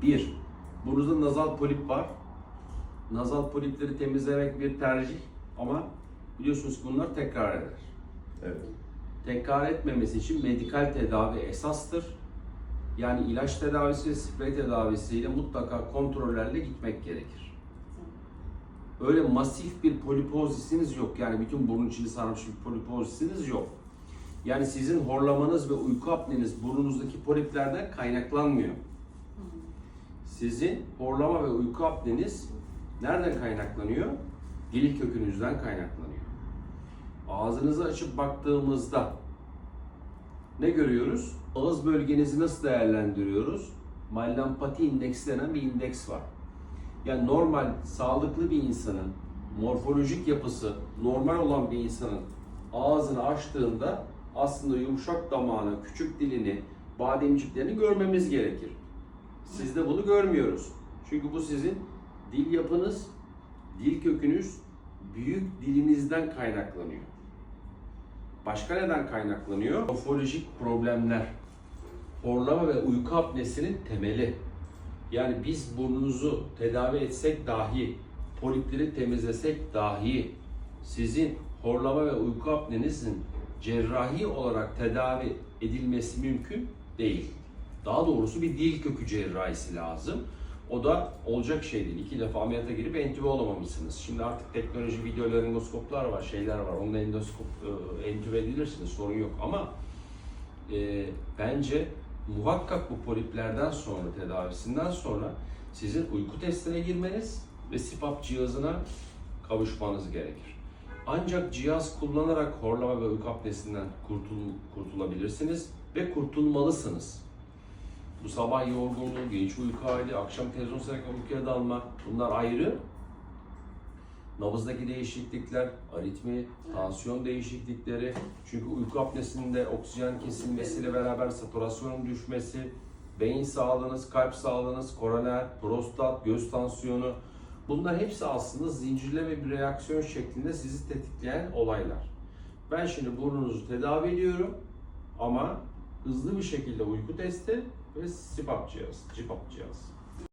Bir, burnunuzda nazal polip var. Nazal polipleri temizlemek bir tercih ama biliyorsunuz ki bunlar tekrar eder. Evet. Tekrar etmemesi için medikal tedavi esastır. Yani ilaç tedavisi, sprey tedavisiyle mutlaka kontrollerle gitmek gerekir. Öyle masif bir polipozisiniz yok. Yani bütün burnun içini sarmış bir polipozisiniz yok. Yani sizin horlamanız ve uyku apneniz burnunuzdaki poliplerden kaynaklanmıyor. Sizin horlama ve uyku apneniz nereden kaynaklanıyor? Dil kökünüzden kaynaklanıyor. Ağzınızı açıp baktığımızda ne görüyoruz? Ağız bölgenizi nasıl değerlendiriyoruz? Mallampati indeksi denen bir indeks var. Yani normal, sağlıklı bir insanın, morfolojik yapısı normal olan bir insanın ağzını açtığında aslında yumuşak damağını, küçük dilini, bademciklerini görmemiz gerekir. Sizde bunu görmüyoruz. Çünkü bu sizin dil yapınız, dil kökünüz büyük dilinizden kaynaklanıyor. Başka neden kaynaklanıyor? Morfolojik problemler. Horlama ve uyku apnesinin temeli. Yani biz burnunuzu tedavi etsek dahi, polipleri temizlesek dahi sizin horlama ve uyku apnenizin cerrahi olarak tedavi edilmesi mümkün değil. Daha doğrusu bir dil kökü cerrahisi lazım. O da olacak şey değil. 2 defa ameliyata girip entübe olamamışsınız. Şimdi artık teknoloji videolaringoskoplar var, şeyler var. Onunla entübe edilirsiniz, sorun yok. Ama bence muhakkak bu poliplerden sonra, tedavisinden sonra sizin uyku testine girmeniz ve CPAP cihazına kavuşmanız gerekir. Ancak cihaz kullanarak horlama ve uyku apnesinden kurtulabilirsiniz ve kurtulmalısınız. Bu sabah yorgunluğu, geç uyku hali, akşam televizyon seyrederken uykuya dalma, bunlar ayrı. Nabızdaki değişiklikler, aritmi, tansiyon değişiklikleri. Çünkü uyku apnesinde oksijen kesilmesiyle beraber satürasyonun düşmesi, beyin sağlığınız, kalp sağlığınız, koroner, prostat, göz tansiyonu. Bunlar hepsi aslında zincirleme bir reaksiyon şeklinde sizi tetikleyen olaylar. Ben şimdi burnunuzu tedavi ediyorum ama hızlı bir şekilde uyku testi ve CPAP cihazı.